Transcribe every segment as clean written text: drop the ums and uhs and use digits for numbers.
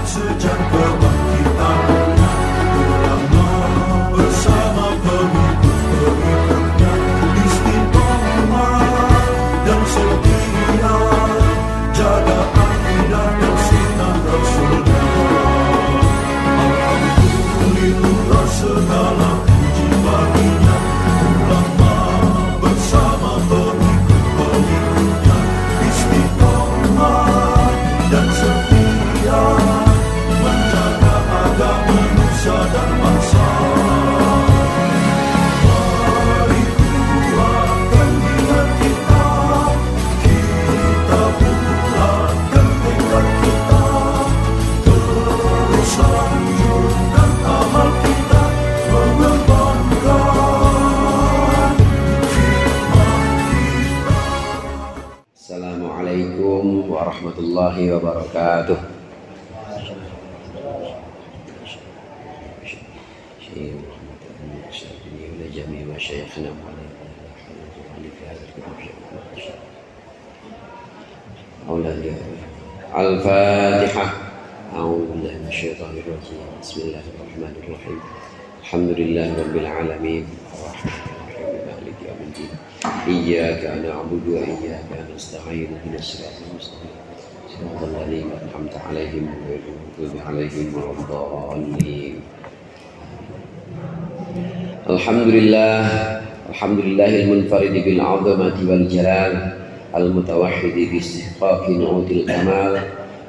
sejak kebangkitan ulama bersama pengikut-pengikutnya istiqomah dan setia jaga akidah dan sunnah Rasulullah. Alhamdulillah segala puji baginya ulama bersama pengikut-pengikutnya istiqomah dan setia menjaga agama nusa dan bangsa. Mari kuatkan niat kita, kita bulatkan tekad kita, terus lanjutkan amal kita, mengembangkan hikmah kita. Assalamualaikum warahmatullahi wabarakatuh. Al-Fatihah. A'udzu billahi minasyaitonir rajim. Bismillahirrahmanirrahim. Alhamdulillahi rabbil alamin. Arrahmanirrahim. Maliki yaumiddin. Iyyaka na'budu wa iyyaka nasta'in. Ihdinas siratal mustaqim. Siratal ladzina an'amta 'alaihim ghairil maghdubi 'alaihim waladdallin. Alhamdulillahil munfarid bil 'azamati wal jalal, al mutawahhid bi istihqaqi nu'util kamal.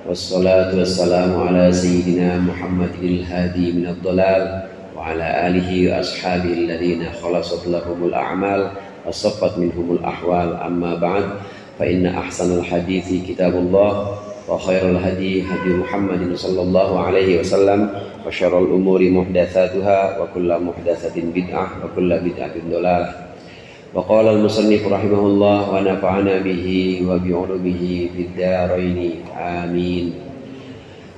Wassalatu wassalamu ala sayyidina Muhammadil hadi minad dhalal wa ala alihi wa ashabihi alladhina khalasat lahumul a'mal wa saffat minhumul ahwal. Amma ba'd, fa inna ahsanal hadithi kitabullah wa khairal hadi hadi Muhammadin sallallahu alaihi wasallam wa syarrul umuri muhdatsatuha wa kullu muhdatsatin bid'ah wa kullu bid'atin dhalalah. Wa qala al-musannif rahimahullah wa nafa'ana bihi wa bi 'ulumihi fid dharain amin.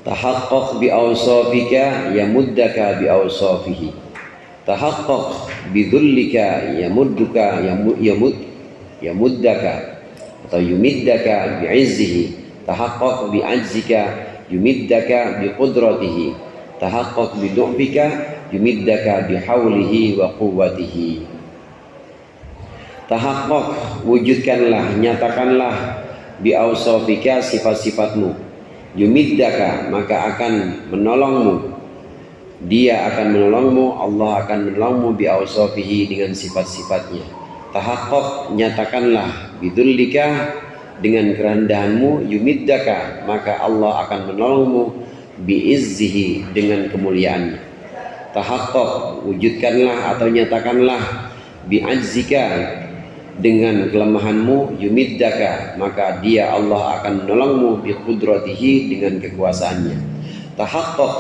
Tahaqqaq bi awsafika yamuddaka bi awsafihi, tahaqqaq bi dhullika yamuddaka yamuddaka atau yumiddaka bi 'izzihi, tahaqqaq bi 'ajzika yumiddaka bi qudratihi, tahaqqaq bi du'fika yumiddaka bi haulihi wa quwwatihi. Tahaqqaq, wujudkanlah, nyatakanlah, bi awsafika, sifat-sifatmu, yumiddaka, maka akan menolongmu, dia akan menolongmu, Allah akan menolongmu, bi awsafihi, dengan sifat-sifatnya. Tahaqqaq, nyatakanlah, bidullika, dengan kerendahanmu, yumiddaka, maka Allah akan menolongmu, bi izzihi, dengan kemuliaannya. Tahaqqaq, wujudkanlah atau nyatakanlah, bi ajzika, dengan kelemahanmu, yumiddaka, maka dia Allah akan menolongmu, bi qudratihi, dengan kekuasaannya. Tahaqqaq,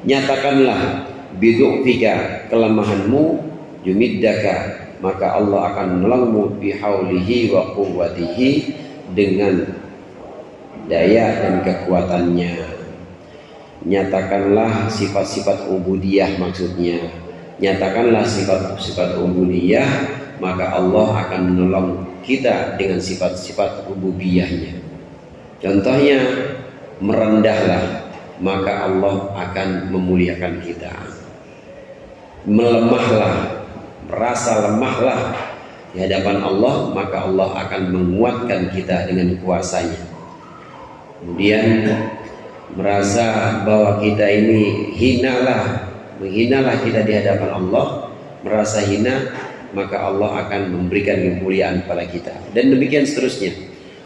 nyatakanlah, bi du'fika, kelemahanmu, yumiddaka, maka Allah akan menolongmu, bi haulihi wa quwwatihi, dengan daya dan kekuatannya. Nyatakanlah sifat-sifat ubudiyah, maksudnya nyatakanlah sifat-sifat ubudiyah, maka Allah akan menolong kita dengan sifat-sifat rububiyahnya. Contohnya, merendahlah, maka Allah akan memuliakan kita. Melemahlah, merasa lemahlah di hadapan Allah, maka Allah akan menguatkan kita dengan kuasanya. Kemudian merasa bahwa kita ini menghinalah kita di hadapan Allah, merasa hina, maka Allah akan memberikan kemuliaan kepada kita, dan demikian seterusnya.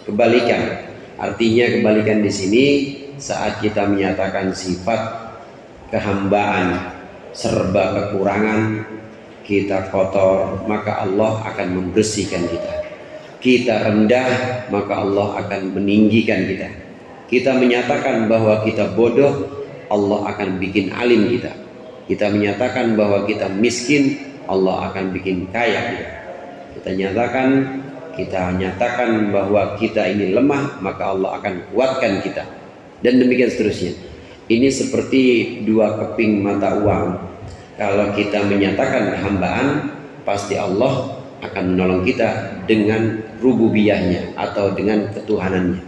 Kebalikan, artinya kebalikan di sini saat kita menyatakan sifat kehambaan, serba kekurangan, kita kotor, maka Allah akan membersihkan kita. Kita rendah, maka Allah akan meninggikan kita. Kita menyatakan bahwa kita bodoh, Allah akan bikin alim kita. Kita menyatakan bahwa kita miskin, Allah akan bikin kaya kita. Kita nyatakan bahwa kita ini lemah, maka Allah akan kuatkan kita, dan demikian seterusnya. Ini seperti dua keping mata uang. Kalau kita menyatakan kehambaan, pasti Allah akan menolong kita dengan rububiyahnya atau dengan ketuhanannya.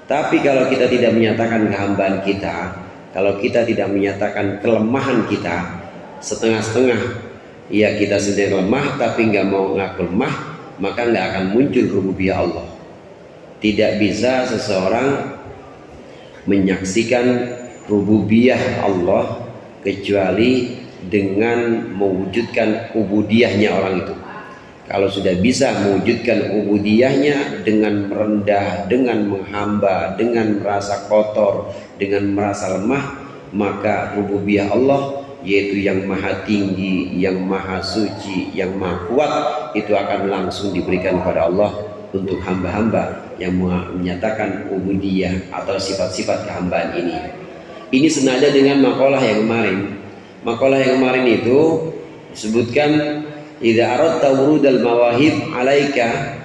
Tapi kalau kita tidak menyatakan kehambaan kita, kalau kita tidak menyatakan kelemahan kita, setengah-setengah, ya kita sendiri lemah tapi nggak mau ngaku lemah, maka nggak akan muncul rububiyah Allah. Tidak bisa seseorang menyaksikan rububiyah Allah kecuali dengan mewujudkan ubudiyahnya orang itu. Kalau sudah bisa mewujudkan ubudiyahnya dengan merendah, dengan menghamba, dengan merasa kotor, dengan merasa lemah, maka rububiyah Allah, yaitu yang maha tinggi, yang maha suci, yang maha kuat, itu akan langsung diberikan kepada Allah untuk hamba-hamba yang menyatakan ubudiyah atau sifat-sifat kehambaan ini. Ini senada dengan makalah yang kemarin. Makalah yang kemarin itu disebutkan, idza aradta wurudal mawahib alaika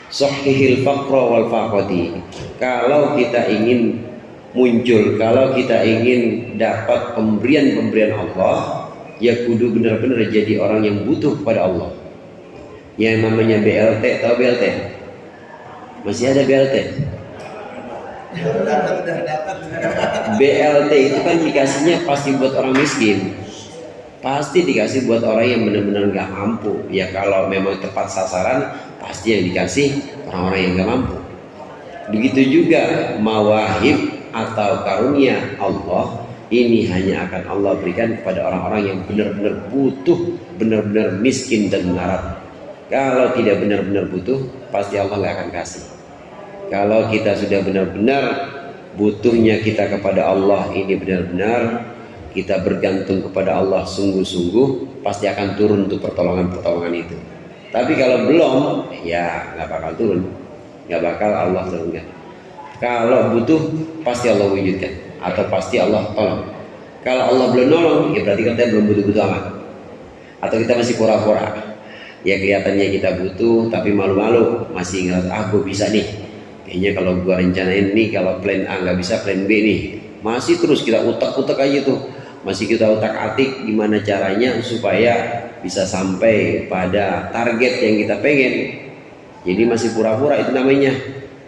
sahihil faqra wal faqati. Kalau kita ingin muncul, kalau kita ingin dapat pemberian-pemberian Allah, ya kudu benar-benar jadi orang yang butuh kepada Allah. Yang namanya BLT, tahu BLT? Masih ada BLT? BLT itu kan dikasihnya pasti buat orang miskin, pasti dikasih buat orang yang benar-benar nggak mampu. Ya kalau memang tepat sasaran, pasti yang dikasih orang-orang yang nggak mampu. Begitu juga mawahib atau karunia Allah, ini hanya akan Allah berikan kepada orang-orang yang benar-benar butuh, benar-benar miskin dan melarat. Kalau tidak benar-benar butuh, pasti Allah nggak akan kasih. Kalau kita sudah benar-benar butuhnya kita kepada Allah, ini benar-benar kita bergantung kepada Allah sungguh-sungguh, pasti akan turun untuk pertolongan-pertolongan itu. Tapi kalau belum, ya nggak bakal turun, nggak bakal Allah turunkan. Kalau butuh, pasti Allah wujudkan, atau pasti Allah tolong. Kalau Allah belum nolong, ya berarti kita belum butuh-butuh amat, atau kita masih pura-pura. Ya kelihatannya kita butuh, tapi malu-malu, masih ngerasa gue bisa nih. Kayaknya kalau gue rencanain nih, kalau plan A nggak bisa, plan B nih. Masih terus kita utak-utak aja tuh. Masih kita utak-atik gimana caranya supaya bisa sampai pada target yang kita pengen. Jadi masih pura-pura, itu namanya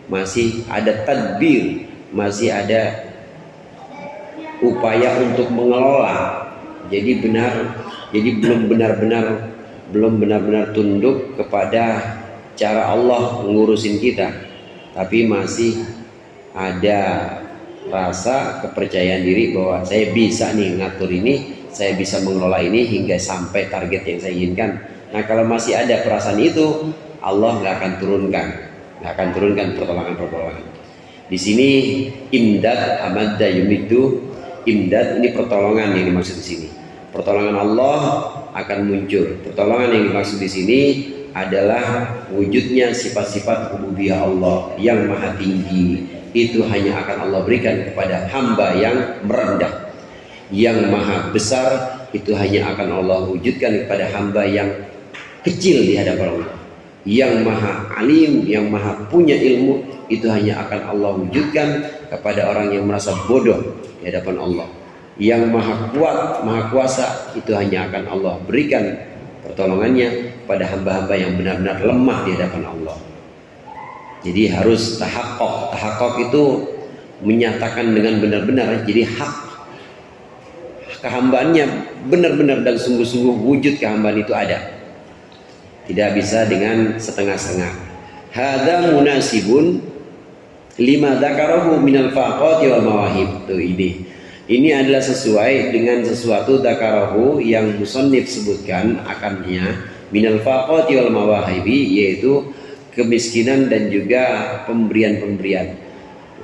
masih ada tadbir, masih ada upaya untuk mengelola. Jadi belum benar-benar tunduk kepada cara Allah ngurusin kita, tapi masih ada rasa kepercayaan diri bahwa saya bisa nih ngatur ini, saya bisa mengelola ini hingga sampai target yang saya inginkan. Nah kalau masih ada perasaan itu, Allah nggak akan turunkan pertolongan. Di sini imdad amadda yumidu, imdad ini pertolongan yang dimaksud di sini. Pertolongan Allah akan muncul. Pertolongan yang dimaksud di sini adalah wujudnya sifat-sifat rububiyah Allah yang maha tinggi. Itu hanya akan Allah berikan kepada hamba yang merendah. Yang maha besar itu hanya akan Allah wujudkan kepada hamba yang kecil di hadapan Allah. Yang maha alim, yang maha punya ilmu, itu hanya akan Allah wujudkan kepada orang yang merasa bodoh di hadapan Allah. Yang maha kuat, maha kuasa, itu hanya akan Allah berikan pertolongannya pada hamba-hamba yang benar-benar lemah di hadapan Allah. Jadi harus tahakkuk. Tahakkuk itu menyatakan dengan benar-benar. Jadi hak kehambaannya benar-benar dan sungguh-sungguh, wujud kehambaan itu ada. Tidak bisa dengan setengah-setengah. Hadza munasibun lima dzakarahu minal faqati wal mawahib. Tuh ini adalah sesuai dengan sesuatu dzakarahu yang musannif sebutkan akannya minal faqati wal mawahibi, yaitu kemiskinan dan juga pemberian-pemberian.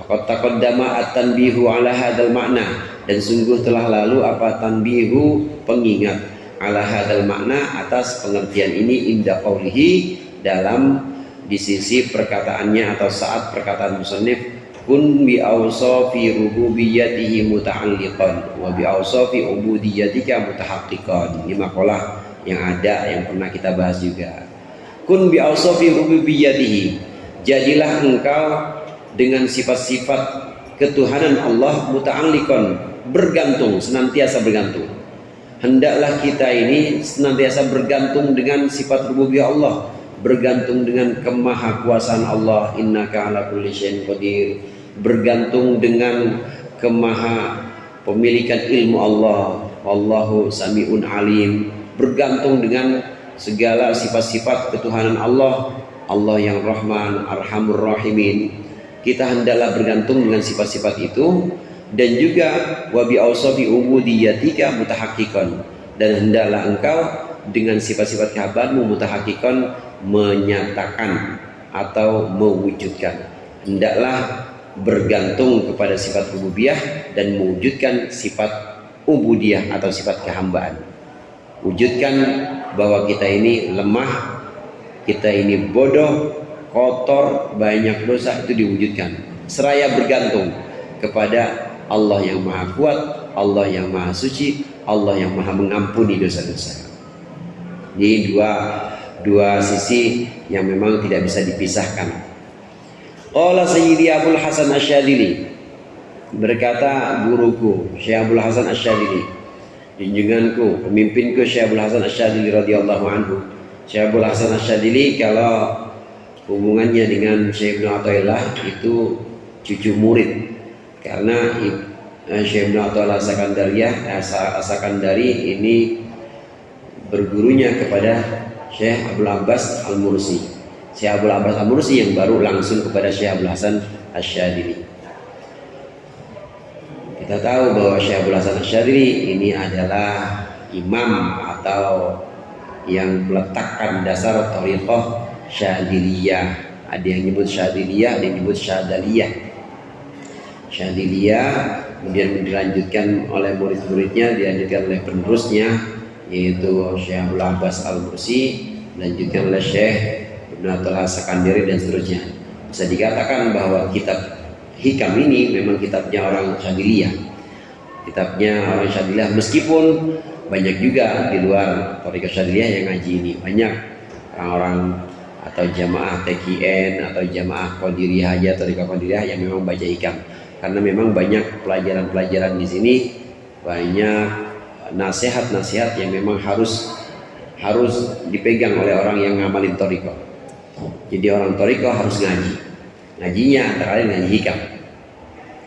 Laqad taqaddama at-tanbihu ala hadzal makna, dan sungguh telah lalu apa tanbihu, pengingat, ala hadzal makna, atas pengertian ini, inda qaulihi, dalam di sisi perkataannya atau saat perkataan musannif, kun bi awsafi rububiyyatihi muta'alliqan wa bi awsafi ubudiyyatika mutahaqqiqan. Ini makalah yang ada, yang pernah kita bahas juga. Kun bi awsafi rububiyyatihi, jadilah engkau dengan sifat-sifat ketuhanan Allah, muta'alliqan, bergantung, senantiasa bergantung. Hendaklah kita ini senantiasa bergantung dengan sifat rububiyah Allah, bergantung dengan kemahakuasaan Allah. Innaka ala kulli syai'in qadir, bergantung dengan kemaha pemilikan ilmu Allah, wallahu sami'un alim, bergantung dengan segala sifat-sifat ketuhanan Allah, Allah yang Rahman Arhamur Rahimin. Kita hendaklah bergantung dengan sifat-sifat itu, dan juga wa bi awsafi ubudiyatika mutahaqqiqan, dan hendaklah engkau dengan sifat-sifat kehambaanmu mutahaqqiqan, menyatakan atau mewujudkan. Hendaklah bergantung kepada sifat rububiyah dan mewujudkan sifat ubudiyah atau sifat kehambaan. Wujudkan bahwa kita ini lemah, kita ini bodoh, kotor, banyak dosa, itu diwujudkan. Seraya bergantung kepada Allah yang Maha Kuat, Allah yang Maha Suci, Allah yang Maha Mengampuni dosa-dosa. Ini dua sisi yang memang tidak bisa dipisahkan. Qala Sayyidi Abul Hasan Asyadili, berkata guruku Syekh Abul Hasan Asyadili, junjunganku, pemimpinku Syekh Abul Hasan Asyadili radhiyallahu anhu. Syekh Abul Hasan Asyadili kalau hubungannya dengan Syekh Ibnu Athaillah itu cucu murid, karena Syekh Ibnu Athaillah As-Sakandari ini bergurunya kepada Syekh Abdul Abbas Al-Mursi. Syekh Abdul Abbas Al-Mursi yang baru langsung kepada Syekh Abul Hasan Asyadili. Kita tahu bahwa Syekh Abul Hasan Asyadili ini adalah imam atau yang meletakkan dasar thariqah Syadiliyah. Ada yang nyebut Syadiliyah, ada yang nyebut Syadaliyah. Syadiliyah kemudian dilanjutkan oleh murid-muridnya, dilanjutkan oleh penerusnya, yaitu Syekh Abdul Abbas Al-Mursi, dilanjutkan oleh Syekh Ibnu Athaillah As-Sakandari dan seterusnya. Bisa dikatakan bahwa kitab Hikam ini memang kitabnya orang Syadiliyah. Kitabnya orang Syadiliyah, meskipun banyak juga di luar thariqah Syadiliyah yang ngaji ini. Banyak orang-orang atau jamaah TKN atau jamaah Qadiriyah aja, thariqah Qadiriyah yang memang baca Hikam. Karena memang banyak pelajaran-pelajaran di sini, banyak nasihat-nasihat yang memang harus dipegang oleh orang yang ngamalin thariqah. Jadi orang thariqah harus ngaji. Ngajinya antara lain ngaji Hikam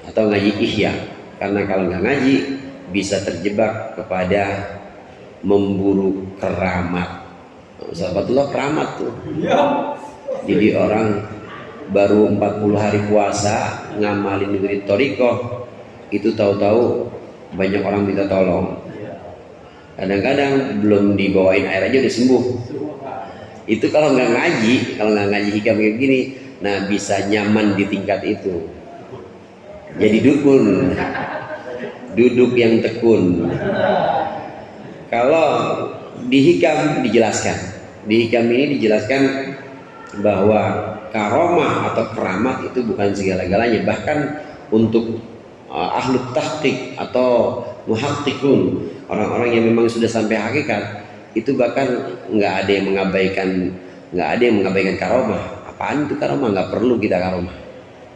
atau ngaji Ihya. Karena kalau nggak ngaji bisa terjebak kepada memburu keramat. Sahabatullah keramat tuh. Jadi orang baru 40 hari puasa ngamalin wirid thariqah, itu tahu-tahu banyak orang minta tolong. Kadang-kadang belum dibawain air aja udah sembuh. Itu kalau nggak ngaji Hikam kayak gini, nah bisa nyaman di tingkat itu. Jadi dukun, duduk yang tekun. Kalau di Hikam dijelaskan, di Hikam ini dijelaskan bahwa karomah atau keramat itu bukan segala-galanya. Bahkan untuk ahlu tahqiq atau muhaqqiqun, orang-orang yang memang sudah sampai hakikat, itu bahkan nggak ada yang mengabaikan karomah. Apaan itu karomah? Nggak perlu kita karomah.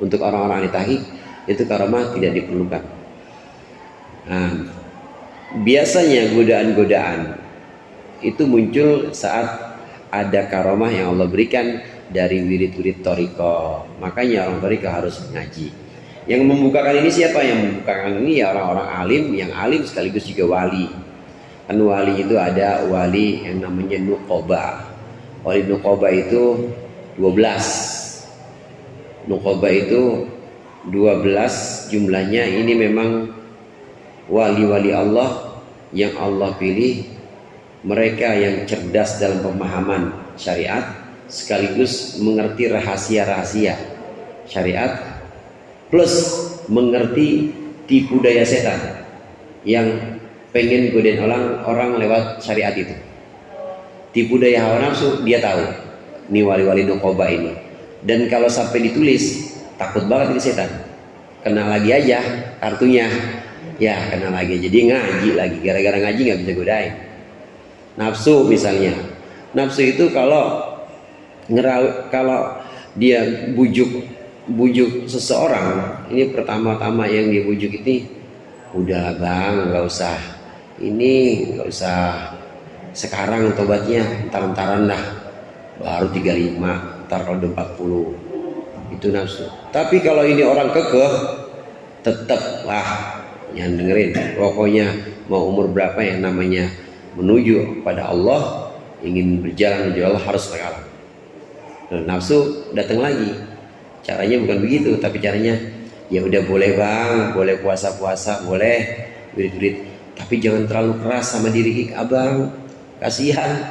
Untuk orang-orang ahli tahqiq itu karomah tidak diperlukan. Nah, biasanya godaan-godaan itu muncul saat ada karomah yang Allah berikan dari wirid-wirid thariqah. Makanya orang thariqah harus ngaji. Yang membukakan ini siapa? Yang membukakan ini ya orang-orang alim, yang alim sekaligus juga wali. Kan wali itu ada wali yang namanya nuqoba. Wali nuqoba itu 12. Nuqoba itu 12 jumlahnya. Ini memang wali-wali Allah yang Allah pilih, mereka yang cerdas dalam pemahaman syariat sekaligus mengerti rahasia-rahasia syariat, plus mengerti tipu daya setan yang pengen godain orang lewat syariat itu. Tipu daya hawa nafsu dia tahu. Ini wali-wali nuqoba ini. Dan kalau sampai ditulis, takut banget ini setan. Kena lagi aja kartunya. Ya kena lagi. Jadi ngaji lagi. Gara-gara ngaji nggak bisa godain. Nafsu misalnya. Nafsu itu kalau dia bujuk seseorang, ini pertama-tama yang dia bujuk ini, udah bang, nggak usah sekarang tobatnya, entar-entaran dah, baru 35, ntar kalau udah 40 itu nafsu. Tapi kalau ini orang kekeh, tetap yang dengerin. Pokoknya mau umur berapa yang namanya menuju pada Allah, ingin berjalan menuju Allah harus sekarang. Nah, nafsu datang lagi. Caranya bukan begitu, tapi caranya ya udah boleh bang, boleh puasa-puasa, boleh wirid-wirid, tapi jangan terlalu keras sama diri abang, kasihan.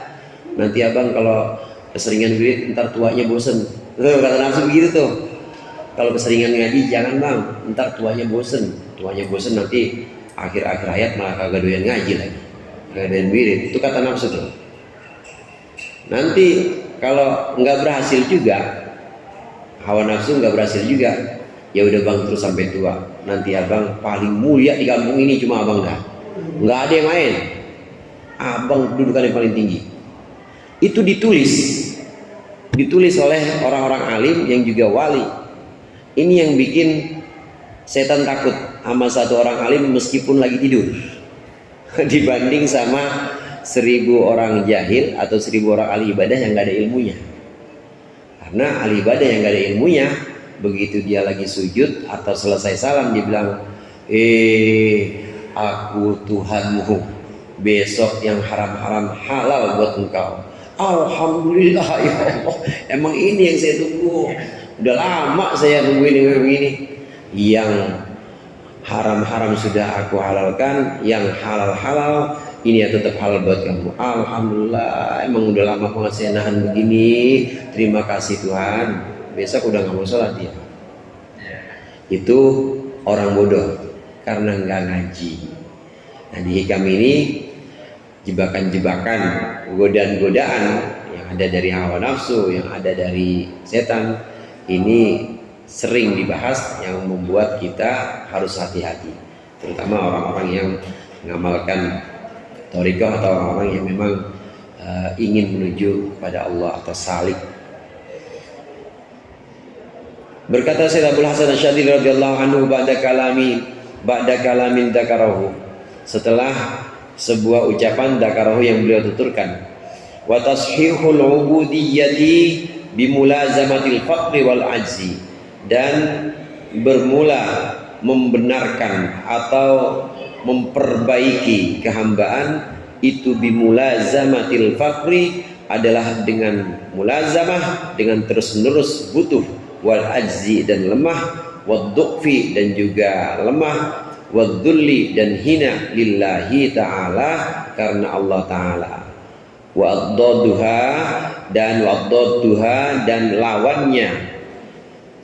Nanti abang kalau keseringan wirid ntar tuanya bosen. Tuh, kata nafsu begitu tuh. Kalau keseringan ngaji jangan bang, ntar tuanya bosen. Tuanya bosen nanti akhir-akhir hayat malah kagak doyan ngaji lagi, kagak doyan wirid. Itu kata nafsu tuh. Nanti kalau nggak berhasil juga, hawa nafsu nggak berhasil juga, ya udah bang terus sampai tua. Nanti abang paling mulia di kampung ini cuma abang dah, nggak ada yang lain. Abang dudukan yang paling tinggi. Itu ditulis oleh orang-orang alim yang juga wali. Ini yang bikin setan takut sama satu orang alim meskipun lagi tidur, dibanding sama 1000 orang jahil atau 1000 orang ahli ibadah yang nggak ada ilmunya. Karena ahli ibadah yang nggak ada ilmunya, begitu dia lagi sujud atau selesai salam dia bilang, aku Tuhanmu, besok yang haram-haram halal buat engkau. Alhamdulillah ya Allah, emang ini yang saya tunggu. Udah lama saya nungguin ini. Yang haram-haram sudah aku halalkan, yang halal-halal ini ya tetap halal buat kamu. Alhamdulillah, emang udah lama banget saya nahan begini. Terima kasih Tuhan. Besok udah nggak mau sholat dia. Itu orang bodoh karena nggak ngaji. Nah di hikam ini jebakan-jebakan, godaan-godaan yang ada dari hawa nafsu, yang ada dari setan, ini sering dibahas yang membuat kita harus hati-hati, terutama orang-orang yang mengamalkan thariqah atau orang-orang yang memang ingin menuju kepada Allah atau salik. Berkata Sayyid Abdul Hasan Asy'adili radhiyallahu anhu ba'da kalamin dzakarahu, setelah sebuah ucapan dzakarahu yang beliau tuturkan, wa tashihul ubudiyyati bimulazamatil faqri wal ajzi, dan bermula membenarkan atau memperbaiki kehambaan itu bimulazamatil faqri adalah dengan mulazamah, dengan terus-menerus butuh, wal ajzi dan lemah, wad du'fi dan juga lemah, wadzulli dan hina lillahi ta'ala karena Allah ta'ala, wa'addaduha dan lawannya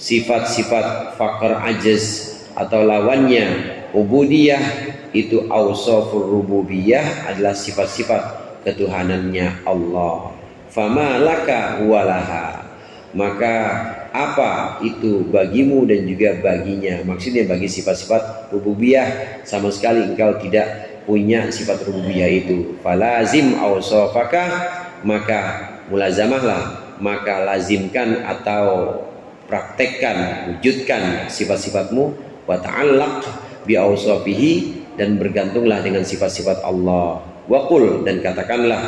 sifat-sifat faqr ajaz atau lawannya ubudiyah itu awsafur rububiyah adalah sifat-sifat ketuhanannya Allah. Fama laka walaha, maka apa itu bagimu dan juga baginya, maksudnya bagi sifat-sifat rububiyah sama sekali engkau tidak punya sifat rububiyah itu. Falazim awsafaka, maka mulazamahlah, maka lazimkan atau praktekkan, wujudkan sifat-sifatmu, wa ta'allaq bi awsafihi, dan bergantunglah dengan sifat-sifat Allah. Wa qul, dan katakanlah,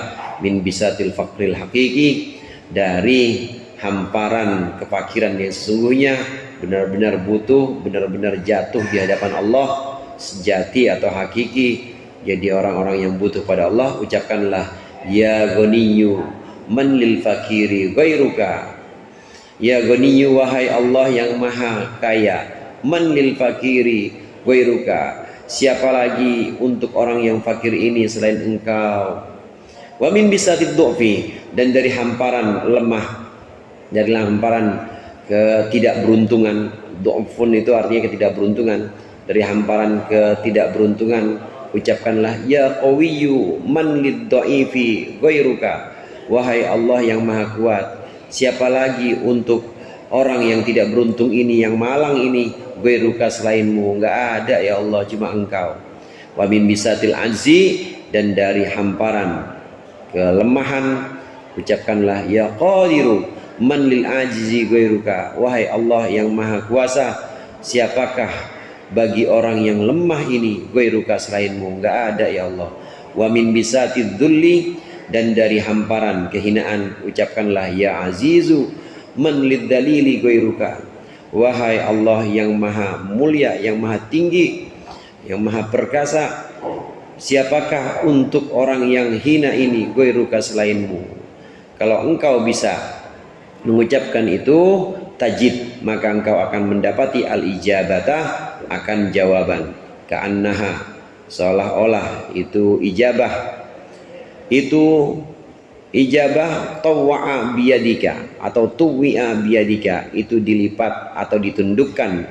min bisatil faqril haqiqi, dari hamparan kefakiran yang sesungguhnya, benar-benar butuh, benar-benar jatuh di hadapan Allah sejati atau hakiki. Jadi orang-orang yang butuh pada Allah, ucapkanlah ya ghaniyyu man lil fakiri ghairuka. Ya ghaniyyu, wahai Allah yang maha kaya, man lil fakiri ghairuka, siapa lagi untuk orang yang fakir ini selain engkau. Wa min bisatid du'fi, dan dari hamparan lemah, dari hamparan ketidakberuntungan. Du'fun itu artinya ketidakberuntungan. Dari hamparan ketidakberuntungan, ucapkanlah ya qawiyyu man lid-dha'ifi ghairuka, wahai Allah yang maha kuat, siapa lagi untuk orang yang tidak beruntung ini, yang malang ini, ghairuka selainmu, enggak ada ya Allah, cuma engkau. Wa min bisatil ajzi, dan dari hamparan kelemahan, ucapkanlah ya qadiru man lil ajizi ghairuka, wahai Allah yang maha kuasa, siapakah bagi orang yang lemah ini, ghairuka selainmu, enggak ada ya Allah. Wa min bisatid dzulli, dan dari hamparan kehinaan, ucapkanlah ya azizu man lid dalili ghairuka, Wahai Allah yang maha mulia, yang maha tinggi, yang maha perkasa, siapakah untuk orang yang hina ini ghairuka selainmu? Kalau engkau bisa mengucapkan itu tajid, maka engkau akan mendapati al-ijabata, akan jawaban. Ka'annaha, seolah-olah itu ijabah, itu ijabah tawwa'a biyadika atau tuwi'a biyadika, itu dilipat atau ditundukkan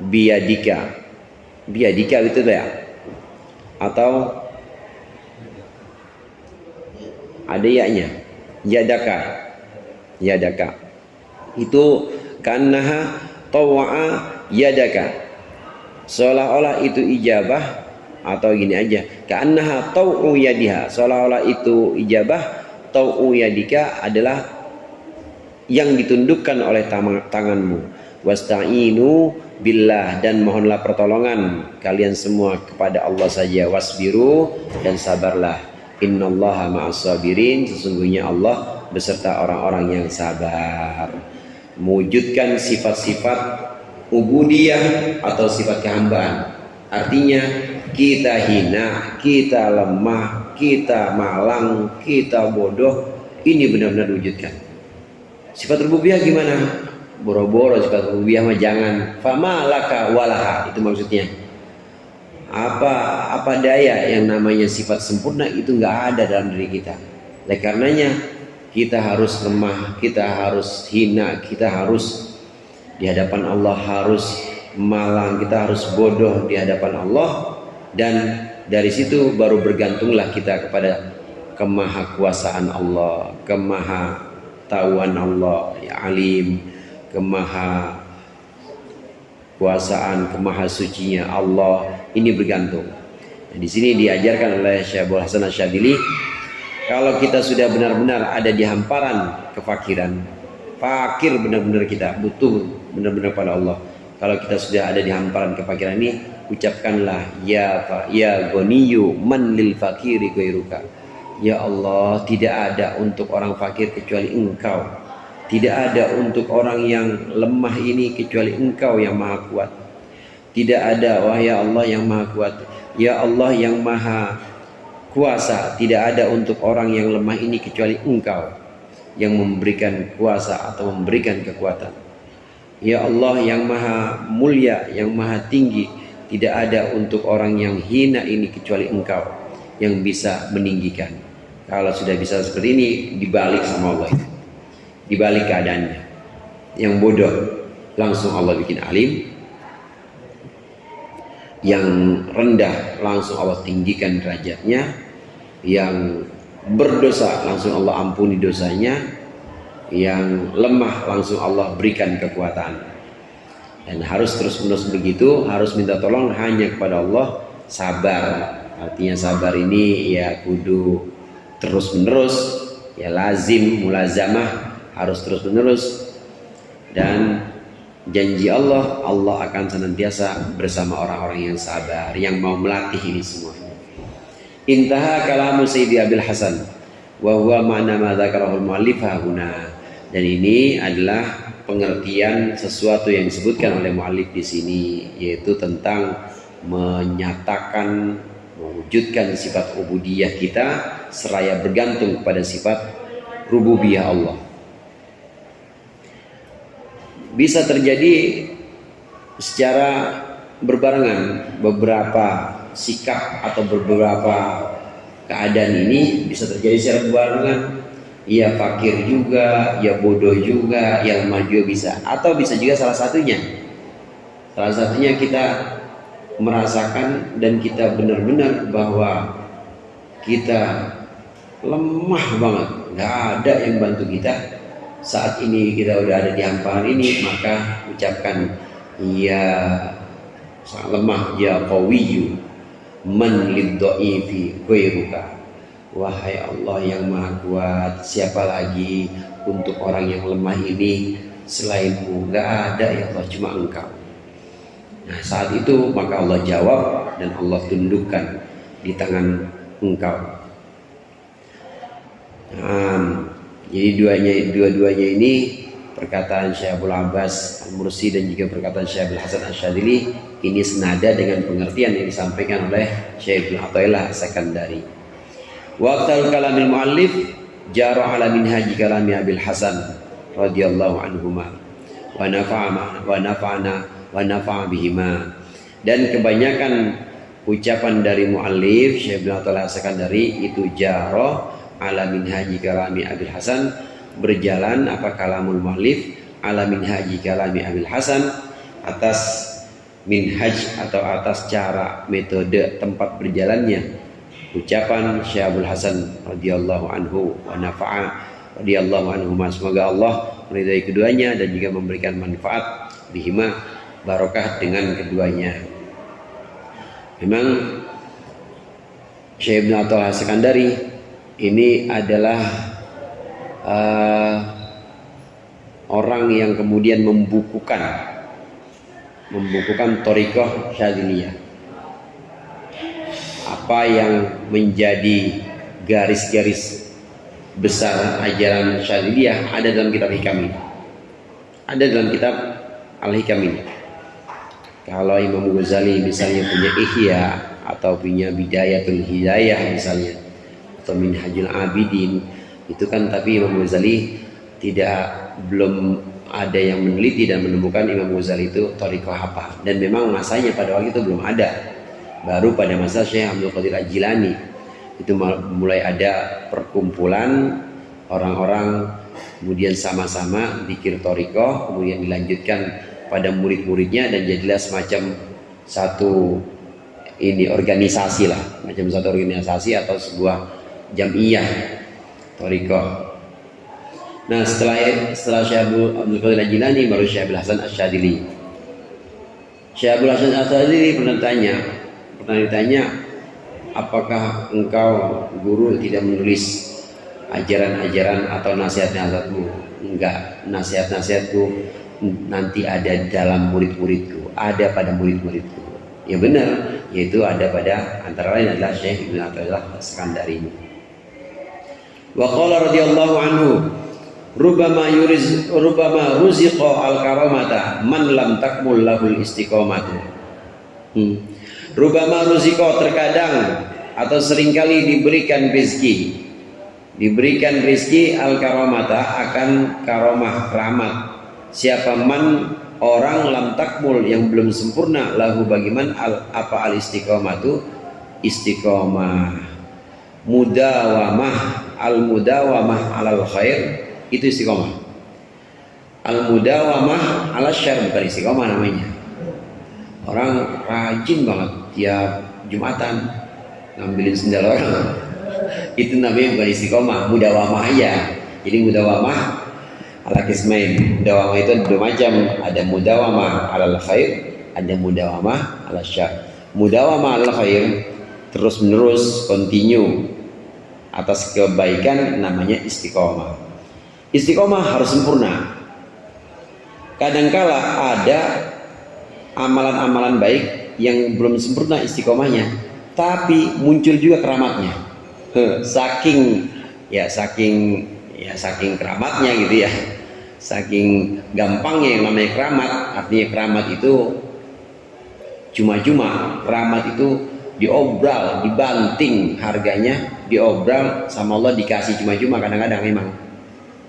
biyadika. Biyadika itu ya, atau ada ya-nya, yadaka, yadaka, itu kannaha tawwa'a yadaka, seolah-olah itu ijabah. Atau gini aja, ka'annaha tau'u yadiha, seolah-olah itu ijabah, tau'u yadika adalah yang ditundukkan oleh tanganmu. Wasta'inu billah, dan mohonlah pertolongan kalian semua kepada Allah saja. Wasbiru, dan sabarlah. Innallaha ma'as sabirin, sesungguhnya Allah beserta orang-orang yang sabar. Mewujudkan sifat-sifat ubudiyah atau sifat kehambaan. Artinya kita hina, kita lemah, kita malang, kita bodoh, ini benar-benar wujudkan. Sifat rububiyah gimana? Boro-boro sifat rububiyah mah jangan. Fama laka walaha, itu maksudnya. Apa daya yang namanya sifat sempurna itu nggak ada dalam diri kita. Oleh karenanya kita harus lemah, kita harus hina, kita harus di hadapan Allah harus malang, kita harus bodoh di hadapan Allah, dan dari situ baru bergantunglah kita kepada kemahakuasaan Allah, kemahatauan Allah, ya alim, kemahakuasaan, kemahasucinya Allah, ini bergantung. Nah, di sini diajarkan oleh Syekh Abdul Hasan Asy-Syadzili, kalau kita sudah benar-benar ada di hamparan kefakiran, fakir benar-benar kita, butuh benar-benar pada Allah. Kalau kita sudah ada di hamparan kefakiran ini, ucapkanlah ya ghaniyu man lil fakiri ghairuka. Ya Allah, tidak ada untuk orang fakir kecuali Engkau. Tidak ada untuk orang yang lemah ini kecuali Engkau yang maha kuat. Tidak ada, wahai Allah yang maha kuat. Ya Allah yang maha kuasa, tidak ada untuk orang yang lemah ini kecuali Engkau yang memberikan kuasa atau memberikan kekuatan. Ya Allah yang maha mulia, yang maha tinggi, tidak ada untuk orang yang hina ini kecuali Engkau yang bisa meninggikan. Kalau sudah bisa seperti ini, dibalik sama Allah itu, dibalik keadaannya. Yang bodoh langsung Allah bikin alim, yang rendah langsung Allah tinggikan derajatnya, yang berdosa langsung Allah ampuni dosanya, yang lemah langsung Allah berikan kekuatan. Dan harus terus-menerus begitu, harus minta tolong hanya kepada Allah. Sabar, artinya sabar ini ya kudu terus-menerus, ya lazim, mulazamah, harus terus-menerus. Dan janji Allah, Allah akan senantiasa bersama orang-orang yang sabar, yang mau melatih ini semuanya. Intaha kalamu Sayyidi Abil Hasan wa huwa ma'na ma dzakarahul mu'allif huna. Dan ini adalah pengertian sesuatu yang disebutkan oleh mu'allif di sini, yaitu tentang menyatakan, mewujudkan sifat ubudiyah kita seraya bergantung kepada sifat rububiyah Allah. Bisa terjadi secara berbarengan beberapa sikap atau beberapa keadaan ini bisa terjadi secara berbarengan. Ya fakir juga, ya bodoh juga, ya lemah juga bisa. Atau bisa juga salah satunya. Salah satunya kita merasakan dan kita benar-benar bahwa kita lemah banget, nggak ada yang bantu kita. Saat ini kita udah ada di hamparan ini, maka ucapkan ya sangat lemah, ya qawiyyu man lidha'ifi ghairuka. Wahai Allah yang maha kuat, siapa lagi untuk orang yang lemah ini selainmu? Gak ada ya Allah, cuma Engkau. Nah saat itu maka Allah jawab dan Allah tundukkan di tangan Engkau. Jadi dua-duanya ini perkataan Syekh Abdul Abbas Al-Mursi dan juga perkataan Syekh Abdul Hasan Asy-Syadzili ini senada dengan pengertian yang disampaikan oleh Syekh Ibnu Athaillah As-Sakandari. Waqtal kalamil muallif jara ala minhaji kalami Abil Hasan radhiyallahu anhuma wa nafa'a bihima. Dan kebanyakan ucapan dari muallif Syekh Ibnu Athaillah As-Sakandari itu jara ala minhaji kalami Abil Hasan, berjalan apa kalamul muallif ala minhaji kalami Abil Hasan, atas minhaj atau atas cara metode tempat berjalannya ucapan Syekh Abdul Hasan radhiyallahu anhu wa nafa'a radhiyallahu anhu. Semoga Allah meridai keduanya dan juga memberikan manfaat bihima, barokah dengan keduanya. Memang Syekh Ibnu Athaillah As-Sakandari ini adalah orang yang kemudian membukukan thariqah Syadziliyah. Apa yang menjadi garis-garis besar ajaran Syadziliyah ada dalam kitab Hikam ini. Ada dalam kitab Al-Hikam ini. Kalau Imam Ghazali misalnya punya Ihya atau punya Bidayatul Hidayah misalnya, atau Minhajul Abidin, itu kan, tapi Imam Ghazali belum ada yang meneliti dan menemukan Imam Ghazali itu thariqah apa. Dan memang masanya pada waktu itu belum ada. Baru pada masa Syekh Abdul Qadir Al-Jilani itu mulai ada perkumpulan orang-orang, kemudian sama-sama zikir thariqah, kemudian dilanjutkan pada murid-muridnya dan jadilah semacam satu organisasi lah, macam satu organisasi atau sebuah jam'iyah thariqah. Nah, setelah Syekh Abdul Qadir Al-Jilani baru Syekh Abdul Hasan Asy-Syadzili. Syekh Abdul Hasan Asy-Syadzili pernah ditanya, apakah engkau guru tidak menulis ajaran-ajaran atau nasihat-nasihatmu? Enggak, nasihat-nasihatku nanti ada dalam murid-muridku, ada pada murid-muridku. Ya benar, yaitu ada pada antara lain adalah Syekh Ibnu Athaillah As-Sakandari. Wa qala radhiyallahu anhu, Rubama ruziqa al-karamata man lam takmul lahul istiqomatu. Rubama ruziqa, terkadang atau seringkali diberikan rezeki al-karamata, akan karomah, rahmat. Siapa man, orang lam takmul, yang belum sempurna, lahu bagiman apa al-istiqomatu, istiqomah, mudawamah, al-mudawamah alal khair, itu istiqomah. Al-mudawamah ala syarr bukan istiqomah namanya. Orang rajin banget tiap Jumatan ngambilin sendal orang, itu namanya bukan istiqomah, mudawamah aja. Jadi mudawamah ala kismain. Mudawamah itu ada dua macam, ada mudawamah alal khair, ada mudawamah ala syarr. Mudawamah alal khair, terus menerus, continue atas kebaikan, namanya istiqomah. Istiqomah harus sempurna. Kadangkala ada amalan-amalan baik yang belum sempurna istiqomahnya, tapi muncul juga keramatnya. Saking keramatnya gitu ya, saking gampangnya yang namanya keramat. Artinya keramat itu cuma-cuma, keramat itu diobral, dibanting harganya, diobral sama Allah, dikasih cuma-cuma kadang-kadang memang.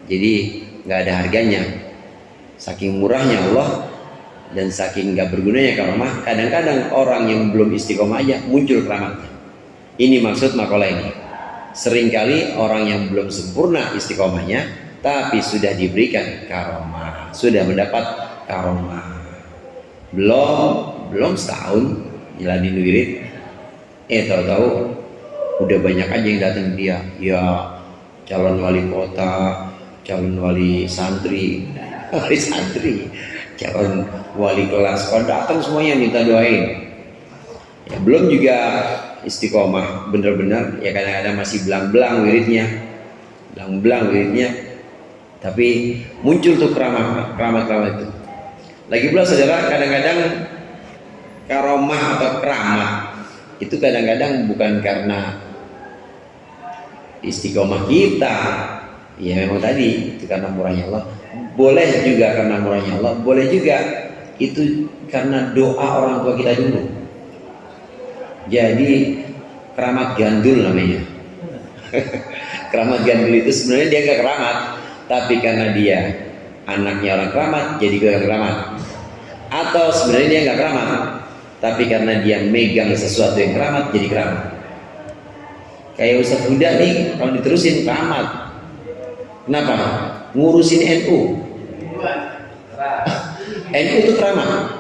Jadi nggak ada harganya, saking murahnya Allah dan saking nggak bergunanya karamah. Kadang-kadang orang yang belum istiqomah aja muncul keramatnya. Ini maksud makalah ini. Seringkali orang yang belum sempurna istiqomahnya, tapi sudah diberikan karamah, sudah mendapat karamah. Belum setahun jalanin wirid, tahu-tahu udah banyak aja yang datang dia, ya calon wali kota, calon wali santri, calon wali kelas, kalau datang semuanya minta doain. Ya, belum juga istiqomah benar-benar, ya kadang-kadang masih belang-belang wiridnya, tapi muncul tuh keramat itu. Lagi pula saudara, kadang-kadang karomah atau keramat itu kadang-kadang bukan karena istiqomah kita, ya memang tadi itu karena murahnya Allah. Boleh juga karena murahnya Allah, boleh juga itu karena doa orang tua kita dulu. Jadi keramat gandul namanya. Keramat gandul itu sebenarnya dia gak keramat, tapi karena dia anaknya orang keramat jadi gak keramat. Atau sebenarnya dia gak keramat, tapi karena dia megang sesuatu yang keramat jadi keramat. Kayak Ustaz Huda nih, kalau diterusin keramat. Kenapa? Ngurusin NU. NU itu keramat.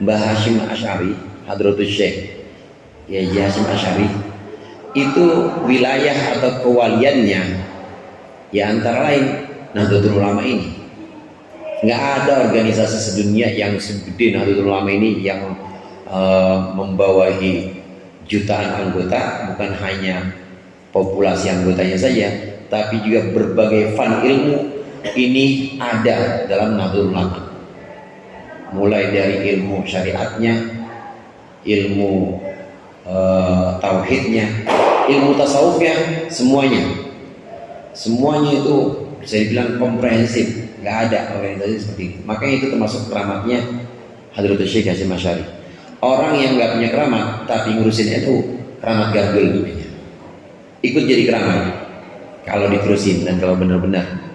Mbah Hashim Asy'ari, Hadratus Syekh ya Hashim Asy'ari, itu wilayah atau kewaliannya ya antara lain Nahdlatul Ulama ini. Nggak ada organisasi sedunia yang segede Nahdlatul Ulama ini yang membawahi jutaan anggota, bukan hanya populasi anggotanya saja, tapi juga berbagai fan ilmu ini ada dalam Nahdlatul Ulama. Mulai dari ilmu syariatnya, ilmu tauhidnya, ilmu tasawufnya, semuanya itu bisa dibilang komprehensif. Nggak ada organisasi seperti ini. Makanya itu termasuk keramatnya Hadratus Syekh Hashim Asy'ari. Orang yang nggak punya keramat tapi ngurusin NU, keramat gandul namanya. Ikut jadi keramat kalau diterusin dan kalau benar-benar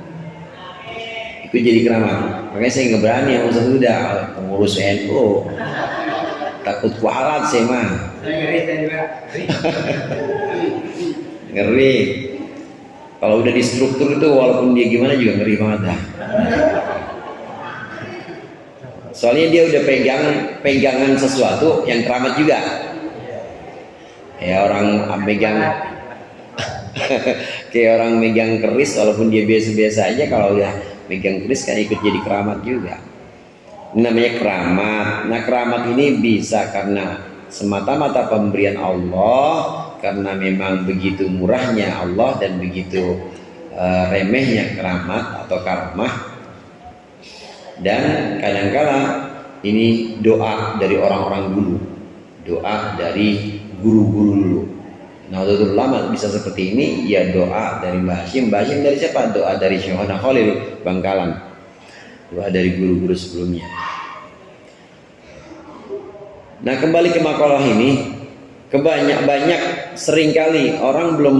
ikut jadi keramat. Makanya saya nggak berani yang Ustaz Huda pengurus NU, takut kualat saya mah. Ngeri. Kalau udah di struktur itu walaupun dia gimana juga ngeri banget dah. Soalnya dia udah pegangan sesuatu yang keramat juga. Ya orang megang kayak orang megang keris, walaupun dia biasa-biasa aja, kalau udah megang keris kan ikut jadi keramat juga. Ini namanya keramat. Nah keramat ini bisa karena semata-mata pemberian Allah, karena memang begitu murahnya Allah dan begitu remehnya keramat atau karamah. Dan kadangkala ini doa dari orang-orang dulu, doa dari guru-guru dulu. Nahdlatul Ulama bisa seperti ini, ya doa dari Mbah Hashim. Mbah Hashim dari siapa? Doa dari Syekhona Khalil Bangkalan, doa dari guru-guru sebelumnya. Nah kembali ke makalah ini, banyak seringkali orang belum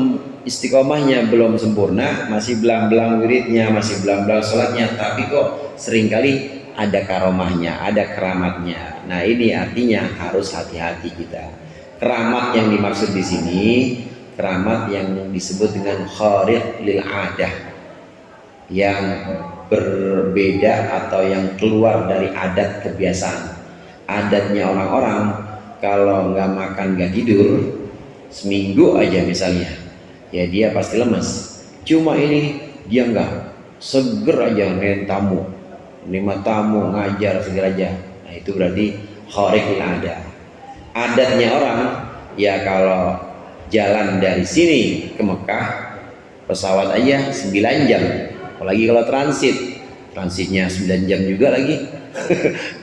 istiqomahnya belum sempurna, masih belang-belang wiridnya, masih belang-belang sholatnya, tapi kok seringkali ada karomahnya, ada keramatnya. Nah ini artinya harus hati-hati kita. Keramat yang dimaksud di sini, keramat yang disebut dengan khariq lil adah, yang berbeda atau yang keluar dari adat kebiasaan. Adatnya orang-orang kalau nggak makan nggak tidur seminggu aja misalnya, ya dia pasti lemes. Cuma ini dia nggak, seger aja nerima tamu, ngajar segala aja. Nah itu berarti khariq lil adah. Adatnya orang ya kalau jalan dari sini ke Mekah pesawat aja 9 jam, apalagi kalau transitnya 9 jam juga lagi.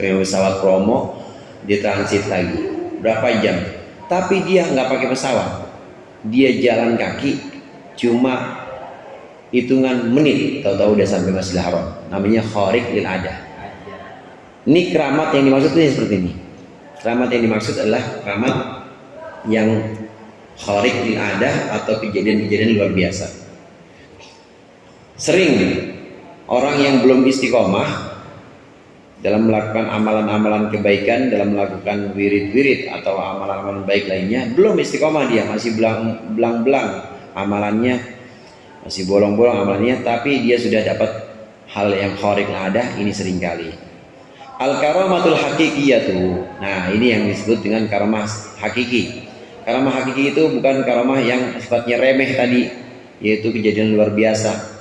Pesawat promo dia transit lagi berapa jam, tapi dia nggak pakai pesawat, dia jalan kaki cuma hitungan menit, tahu-tahu udah sampai Masjidil Haram. Namanya khariq lil adah. Ini keramat yang dimaksud ini seperti ini. Keramat yang dimaksud adalah keramat yang khariq lil adah atau kejadian-kejadian luar biasa. Sering orang yang belum istiqomah dalam melakukan amalan-amalan kebaikan, dalam melakukan wirid-wirid atau amalan-amalan baik lainnya, belum istiqomah, dia masih belang-belang amalannya, masih bolong-bolong amalannya, tapi dia sudah dapat hal yang khariq lil adah. Ini seringkali al-karamatul haqiqiyatu. Nah ini yang disebut dengan karamah hakiki. Karamah hakiki itu bukan karamah yang sifatnya remeh tadi, yaitu kejadian luar biasa.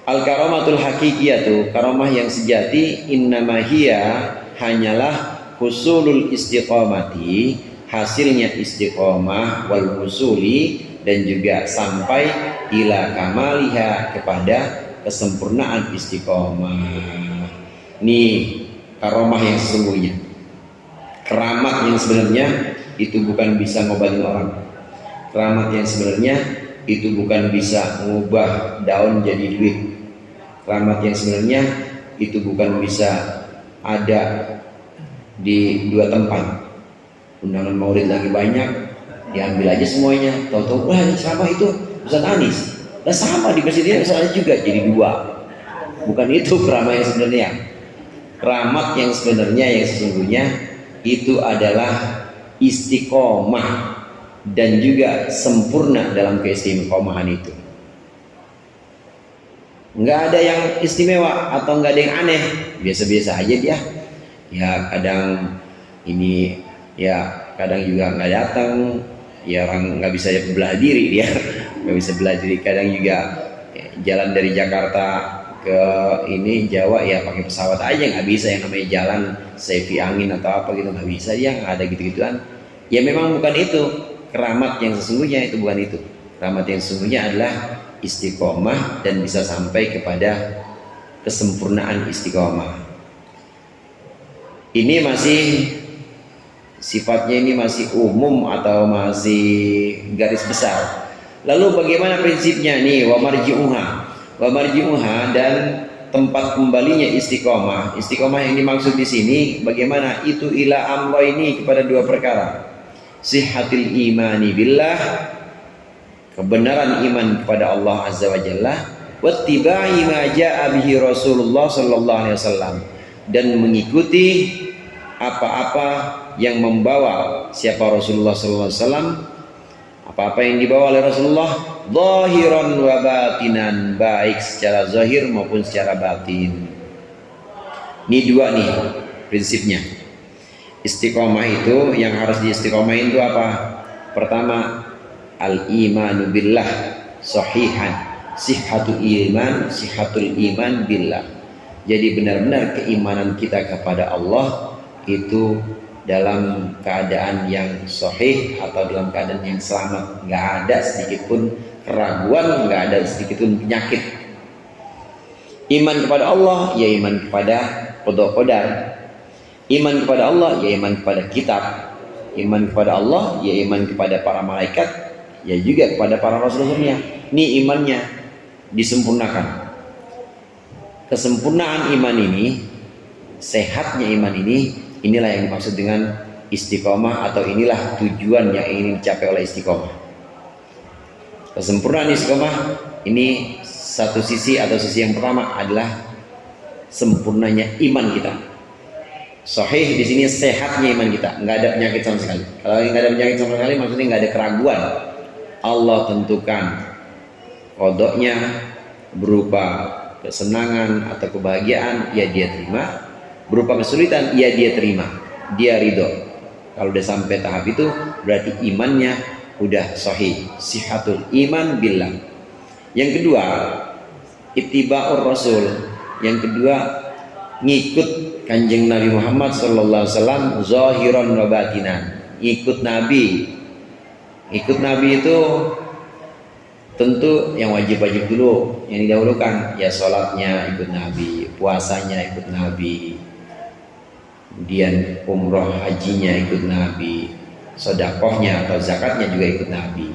Al-karamatul haqiqiyatu, karamah yang sejati, innamahiyya, hanyalah husulul istiqomati, hasilnya istiqomah, wal husuli, dan juga sampai ila kamaliha, kepada kesempurnaan istiqomah. Nih karamah yang sesungguhnya. Keramat yang sebenarnya itu bukan bisa ngobatin orang. Keramat yang sebenarnya itu bukan bisa mengubah daun jadi duit. Keramat yang sebenarnya itu bukan bisa ada di dua tempat. Undangan maulid lagi banyak, diambil aja semuanya. Tahu-tahu, wah ceramah itu Ustaz Anis. Nah sama di masjid ini Ustaz Anis juga, jadi dua. Bukan itu keramat yang sebenarnya. Keramat yang sebenarnya yang sesungguhnya itu adalah istiqomah dan juga sempurna dalam keistiqomahan itu. Nggak ada yang istimewa atau nggak ada yang aneh, biasa-biasa aja dia. Ya kadang ini, ya kadang juga nggak datang, ya orang nggak bisa belah diri dia, nggak bisa belah diri. Kadang juga jalan dari Jakarta ke ini Jawa ya pakai pesawat aja nggak bisa, yang namanya jalan sepi angin atau apa gitu nggak bisa, dia nggak ada gitu-gituan. Ya memang bukan itu keramat yang sesungguhnya, itu bukan itu. Keramat yang sesungguhnya adalah istiqomah dan bisa sampai kepada kesempurnaan istiqomah. Ini masih sifatnya ini masih umum atau masih garis besar. Lalu bagaimana prinsipnya nih? Wa marji'uha dan tempat kembalinya istiqomah. Istiqomah yang dimaksud di sini bagaimana? Itu ila amro ini kepada dua perkara. Sihhatil imani billah, kebenaran iman kepada Allah Azza wa Jalla, wattiba'i ma ja'a bihi Rasulullah sallallahu alaihi wasallam, dan mengikuti apa-apa yang membawa siapa Rasulullah sallallahu alaihi wasallam, apa-apa yang dibawa oleh Rasulullah, zahiran wa batinan, baik secara zahir maupun secara batin. Ini dua nih prinsipnya. Istiqomah itu yang harus diistiqomahin itu apa? Pertama, al-imanu billah sahihan, sihhatul iman billah. Jadi benar-benar keimanan kita kepada Allah itu dalam keadaan yang sahih atau dalam keadaan yang selamat, nggak ada sedikit pun keraguan, nggak ada sedikit pun penyakit. Iman kepada Allah ya iman kepada qada qadar. Iman kepada Allah ya iman kepada kitab. Iman kepada Allah ya iman kepada para malaikat, ya juga kepada para rasul-rasulnya. Ini imannya disempurnakan. Kesempurnaan iman ini, sehatnya iman ini, inilah yang dimaksud dengan istiqomah, atau inilah tujuan yang ingin dicapai oleh istiqomah. Kesempurnaan istiqomah ini satu sisi, atau sisi yang pertama adalah sempurnanya iman kita. Sahih di sini sehatnya iman kita, nggak ada penyakit sama sekali. Kalau nggak ada penyakit sama sekali, maksudnya nggak ada keraguan. Allah tentukan qadanya berupa kesenangan atau kebahagiaan, ya dia terima. Berupa kesulitan, ya dia terima, dia ridho. Kalau udah sampai tahap itu, berarti imannya udah sahih, sihhatul iman billah. Yang kedua, ittiba'ur rasul. Yang kedua, ngikut Kanjeng Nabi Muhammad sallallahu alaihi wasallam zahiran wa batinan. Ikut Nabi. Ikut Nabi itu tentu yang wajib-wajib dulu, yang didahulukan ya sholatnya ikut Nabi, puasanya ikut Nabi, kemudian umroh hajinya ikut Nabi, sedekahnya atau zakatnya juga ikut Nabi.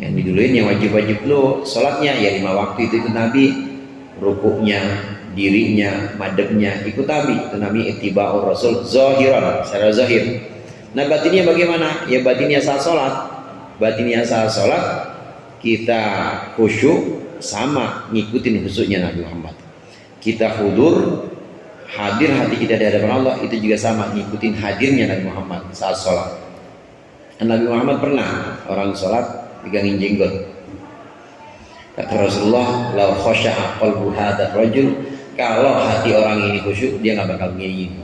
Yang diduluin yang wajib-wajib dulu, sholatnya ya 5 waktu itu ikut Nabi, rukuknya, dirinya, madhabnya ikut Nabi. Itu namanya ittiba'ur rasul zahiran, secara zahir. Nah batinnya bagaimana? Ya batinnya saat sholat. Batinnya saat sholat kita khusyuk, sama ngikutin khusyuknya Nabi Muhammad. Kita hudur, hadir hati kita di hadapan Allah, itu juga sama ngikutin hadirnya Nabi Muhammad saat sholat. Nabi Muhammad pernah orang sholat pegangin jenggot. Kata Rasulullah, "Lau khasha'a qalbu hadzal rajul", kalau hati orang ini khusyuk, dia nggak bakal ngeying.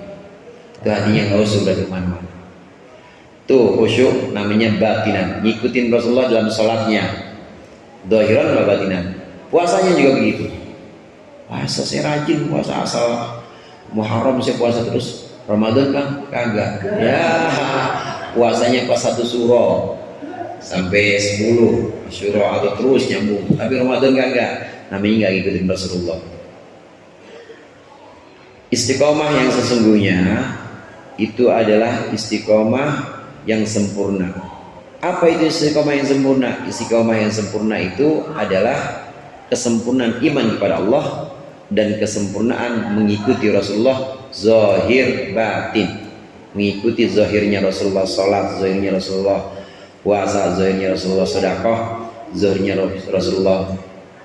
Itu hatinya nggak usah berada kemana-mana. Tuh khusyuk namanya batinan, ngikutin Rasulullah dalam sholatnya, zahiran wa batinan. Puasanya juga begitu. Puasa saya rajin, puasa asal Muharram saya puasa terus. Ramadan kan kagak. Ya puasanya pas 1 suro sampai 10 suro atau terus nyambung. Tapi Ramadan kagak. Namanya nggak ngikutin Rasulullah. Istiqomah yang sesungguhnya itu adalah istiqomah yang sempurna. Apa itu istiqomah yang sempurna? Istiqomah yang sempurna itu adalah kesempurnaan iman kepada Allah dan kesempurnaan mengikuti Rasulullah zahir batin, mengikuti zahirnya Rasulullah salat, zahirnya Rasulullah puasa, zahirnya Rasulullah sedekah, zahirnya Rasulullah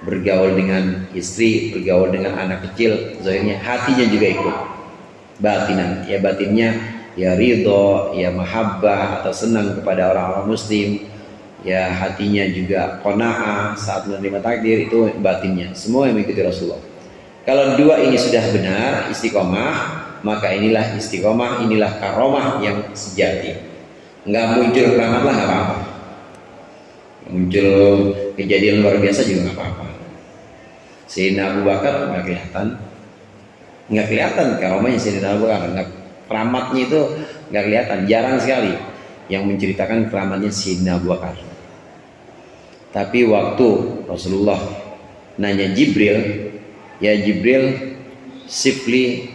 bergaul dengan istri, bergaul dengan anak kecil, zahirnya. Hatinya juga ikut, batinan, ya batinnya ya ridho, ya mahabbah atau senang kepada orang-orang muslim, ya hatinya juga qanaah saat menerima takdir, itu batinnya. Semua yang mengikuti Rasulullah. Kalau dua ini sudah benar istiqomah, maka inilah istiqomah, inilah karomah yang sejati. Enggak muncul keramat lah nggak apa-apa, muncul kejadian luar biasa juga nggak apa-apa. Sayyidina Abu Bakar nggak kelihatan karomahnya Sayyidina Abu Bakar, keramatnya itu nggak kelihatan, jarang sekali yang menceritakan keramatnya Sayyidina Abu Bakar. Tapi waktu Rasulullah nanya Jibril, ya Jibril sifli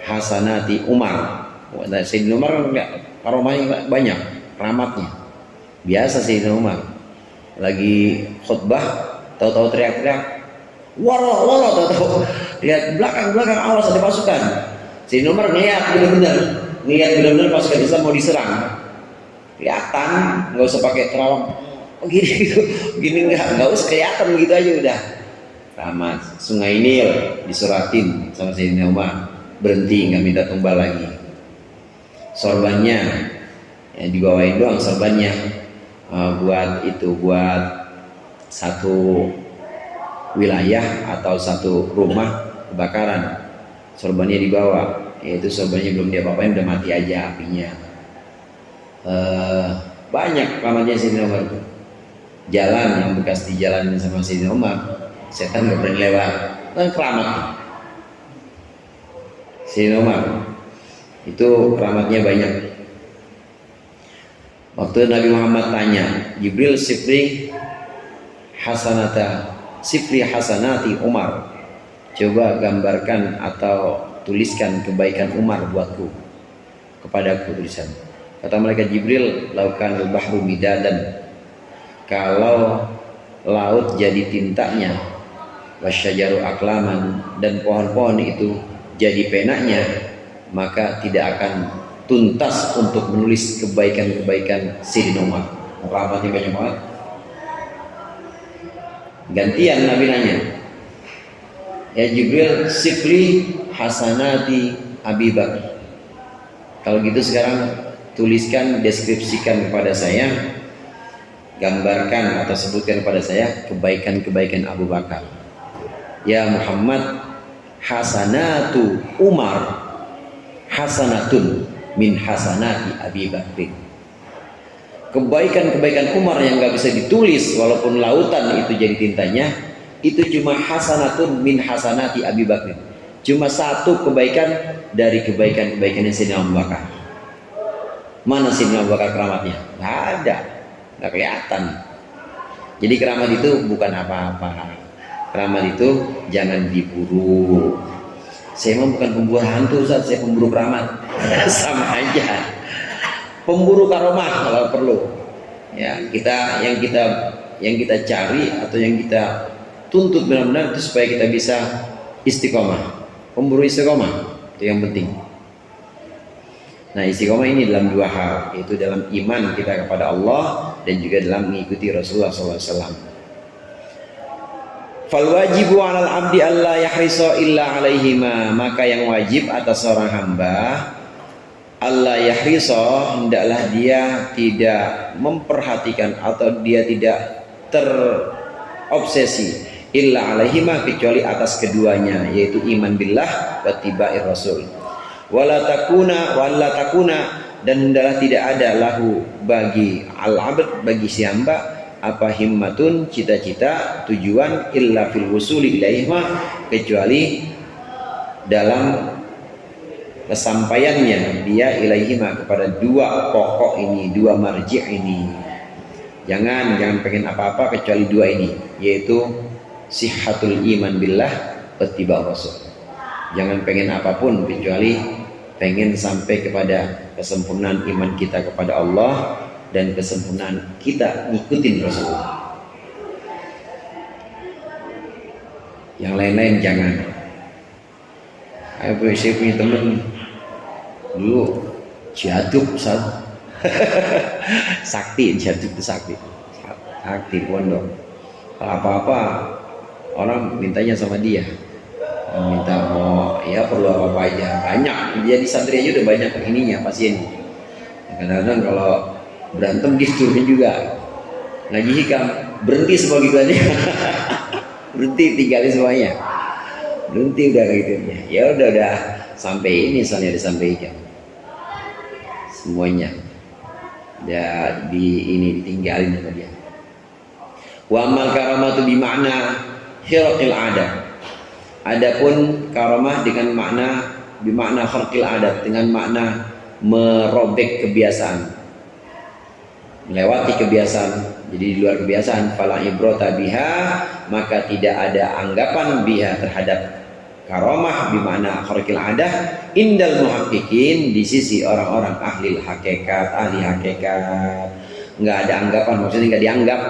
hasanati Umar. Sayyidina Umar karomahnya banyak, keramatnya biasa. Sayyidina Umar lagi khutbah tahu-tahu teriak-teriak waro, tahu-tahu lihat belakang awas ada pasukan. Sayyidina Umar ngeliat benar-benar pasukan Islam mau diserang, kelihatan, nggak usah pakai terawang gini nggak usah, kelihatan begitu aja udah. Rahmat. Sungai Nil disuratin sama Sayyidina Umar, berhenti, nggak minta tumbal lagi. Sorbannya yang dibawain doang, sorbannya buat satu wilayah atau satu rumah kebakaran, sorbannya dibawa, yaitu sorbannya belum diapa-apain, udah mati aja apinya. Banyak keramatnya Sayyidina Umar itu. Jalan yang bekas dijalanin sama Sayyidina Umar, setan gak berani lewat, kan keramat Sayyidina Umar itu, keramatnya banyak. Waktu Nabi Muhammad tanya Jibril sifri hasanati Umar, coba gambarkan atau tuliskan kebaikan Umar buatku, kepadaku tulisan. Kata malaikat Jibril, laukan al-bahru midadan, kalau laut jadi tintanya, wasyajaru aklaman, dan pohon-pohon itu jadi penanya, maka tidak akan tuntas untuk menulis kebaikan-kebaikan Sayyidina Umar. Keramatnya banyak banget. Gantian Nabi nanya, ya Jibril sifri hasanati Abi Bakar, kalau gitu sekarang tuliskan, deskripsikan kepada saya, gambarkan atau sebutkan kepada saya kebaikan-kebaikan Abu Bakar. Ya Muhammad, hasanatu Umar hasanatun min hasanati Abi Bakr. Kebaikan-kebaikan Umar yang gak bisa ditulis walaupun lautan itu jadi tintanya, itu cuma hasanatun min hasanati Abi Bakr, cuma satu kebaikan dari kebaikan-kebaikannya Sayyidina Abu Bakar. Mana Sayyidina Abu Bakar keramatnya? Gak ada, gak kelihatan. Jadi keramat itu bukan apa-apa. Keramat itu jangan diburu. Saya mah bukan pemburu hantu, Ustaz, saya pemburu keramat. Sama aja. Pemburu karomah kalau perlu. Ya, yang kita cari atau yang kita tuntut benar-benar itu supaya kita bisa istiqomah. Pemburu istiqomah itu yang penting. Nah, istiqomah ini dalam dua hal, yaitu dalam iman kita kepada Allah dan juga dalam mengikuti Rasulullah SAW. Fal wajibu 'alal 'abdi alla yahrisa illa 'alaihima, maka yang wajib atas seorang hamba alla yahrisa, hendaklah dia tidak memperhatikan atau dia tidak terobsesi illa 'alaihima, kecuali atas keduanya, yaitu iman billah wa tibair rasul. Wala takuna, dan hendaklah tidak ada lahu bagi al-'abd, bagi si hamba, apa himmatun, cita-cita, tujuan, illa fil wusuli ilaihima, kecuali dalam kesampaiannya dia ilaihima, kepada dua pokok ini, dua marji' ini. Jangan pengen apa-apa kecuali dua ini, yaitu sihhatul iman billah wa ittiba'ur rasul. Jangan pengen apapun kecuali pengen sampai kepada kesempurnaan iman kita kepada Allah dan kesempurnaan kita ngikutin Rasulullah. Yang lain-lain jangan. Saya punya temen dulu jaduk Ustaz. Sakti, jaduk itu sakti pondok. Kalau apa-apa orang mintanya sama dia, minta mau ya perlu apa-apa aja, banyak dia di santri aja udah banyak ininya pasien. Kadang-kadang kalau berantem dia turun juga, ngaji hikam berhenti semua gituannya. Berhenti, tinggalin semuanya, berhenti udah kayak gitu ya. Udah sampai ini soalnya disampaikan semuanya, ya ini ditinggalin sama dia. Wa amal karamatu bi makna khirqil adat. Adapun karamah dengan makna bi makna khirqil adat, dengan makna merobek kebiasaan, melewati kebiasaan, jadi di luar kebiasaan. Fala ibrata biha, maka tidak ada anggapan biha terhadap karamah bi makna khirqil adat indal muhaqqiqin, di sisi orang-orang ahli hakikat, nggak ada anggapan, maksudnya nggak dianggap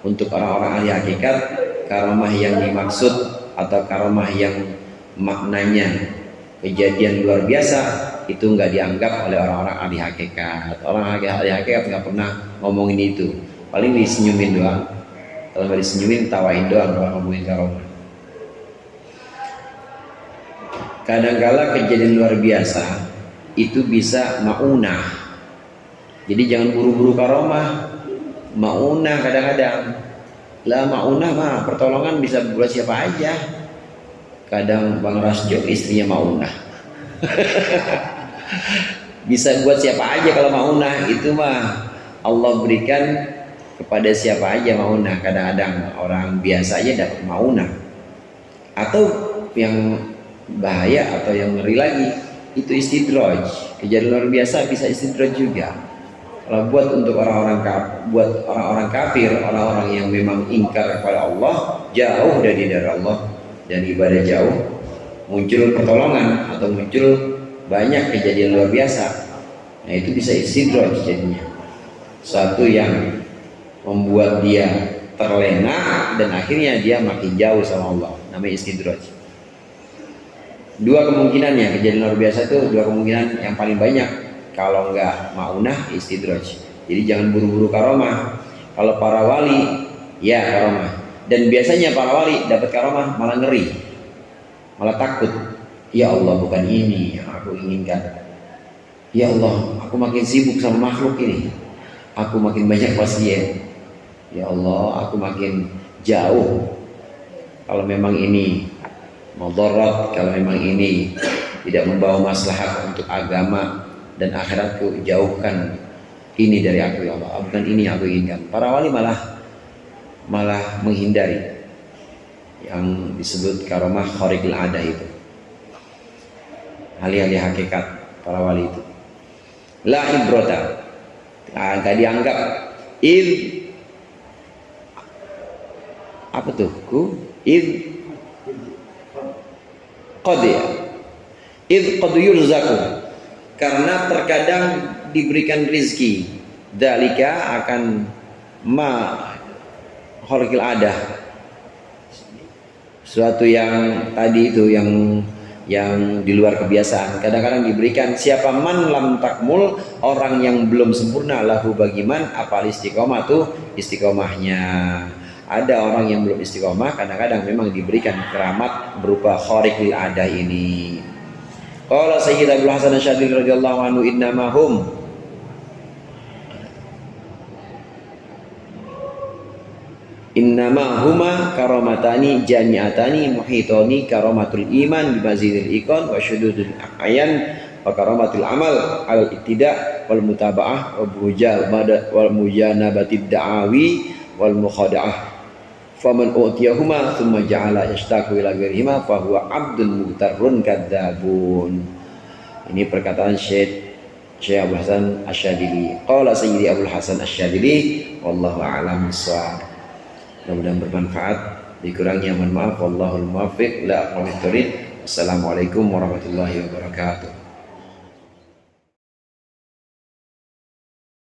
untuk orang-orang ahli hakikat karamah yang dimaksud atau karamah yang maknanya kejadian luar biasa itu nggak dianggap oleh orang-orang ahli hakikat. Orang ahli hakikat nggak pernah ngomongin itu, paling disenyumin doang. Kalau nggak disenyumin, tawain doang kalau ngomongin karamah. Kadangkala kejadian luar biasa itu bisa maunah, jadi jangan buru-buru karamah. Maunah kadang-kadang lah, maunah mah pertolongan bisa buat siapa aja. Kadang Bang Rasjo istrinya maunah. Bisa buat siapa aja kalau maunah itu mah Allah berikan kepada siapa aja maunah. Kadang-kadang orang biasa aja dapat maunah. Atau yang bahaya atau yang ngeri lagi itu istidraj. Kejadian luar biasa bisa istidraj juga. Kalau buat untuk orang-orang kafir, orang-orang yang memang ingkar kepada Allah, jauh dari Allah dan ibadah jauh, muncul pertolongan atau muncul banyak kejadian luar biasa. Nah itu bisa istidraj jadinya, suatu yang membuat dia terlena dan akhirnya dia makin jauh sama Allah, namanya istidraj. Dua kemungkinannya kejadian luar biasa itu, dua kemungkinan yang paling banyak. Kalau enggak maunah, istidraj. Jadi jangan buru-buru karamah. Kalau para wali ya karamah, dan biasanya para wali dapat karamah malah ngeri, malah takut. Ya Allah, bukan ini yang aku inginkan. Ya Allah, aku makin sibuk sama makhluk ini, aku makin banyak pasien. Ya Allah, aku makin jauh. Kalau memang ini mudarat, kalau memang ini tidak membawa maslahat untuk agama dan akhiratku, jauhkan ini dari aku ya Allah, bukan ini yang aku inginkan. Para wali malah menghindari yang disebut karamah khariqil adah itu, ahli-ahli hakikat para wali itu. La ibrata, gak dianggap. Apa tuh? Qad yurzaku, karena terkadang diberikan rizki. Dalika akan ma khariqil adah, suatu yang tadi itu yang di luar kebiasaan. Kadang-kadang diberikan siapa man lam takmul, orang yang belum sempurna, lahu bagiman apa istiqomah tuh istiqomahnya. Ada orang yang belum istiqomah, kadang-kadang memang diberikan keramat berupa khariqil adah ini. Qala Sayyid Abdul Hasan Asy-Syadzili radhiyallahu anhu, innama huma karamatani jami'atani muhitani karamatul iman bimazidil iqan wa syududul ayan wa karamatul amal al ittida wal mutaba'ah wal mujanabatid da'awi wal mukhada'ah. Faman utiyahuma thumma ja'ala yashtaqu ila ghairihima fa huwa 'abdun mughtarrun kadzabun. Ini perkataan Syekh Abdul Hasan Asy-Syadzili. Qala Sayyidi Abdul Hasan Asy-Syadzili, wallahu a'lam bissawab. Mudah-mudahan bermanfaat. Dikurangnya mohon maaf. Wallahul muwaffiq la aqwamit thoriq. Assalamualaikum warahmatullahi wabarakatuh.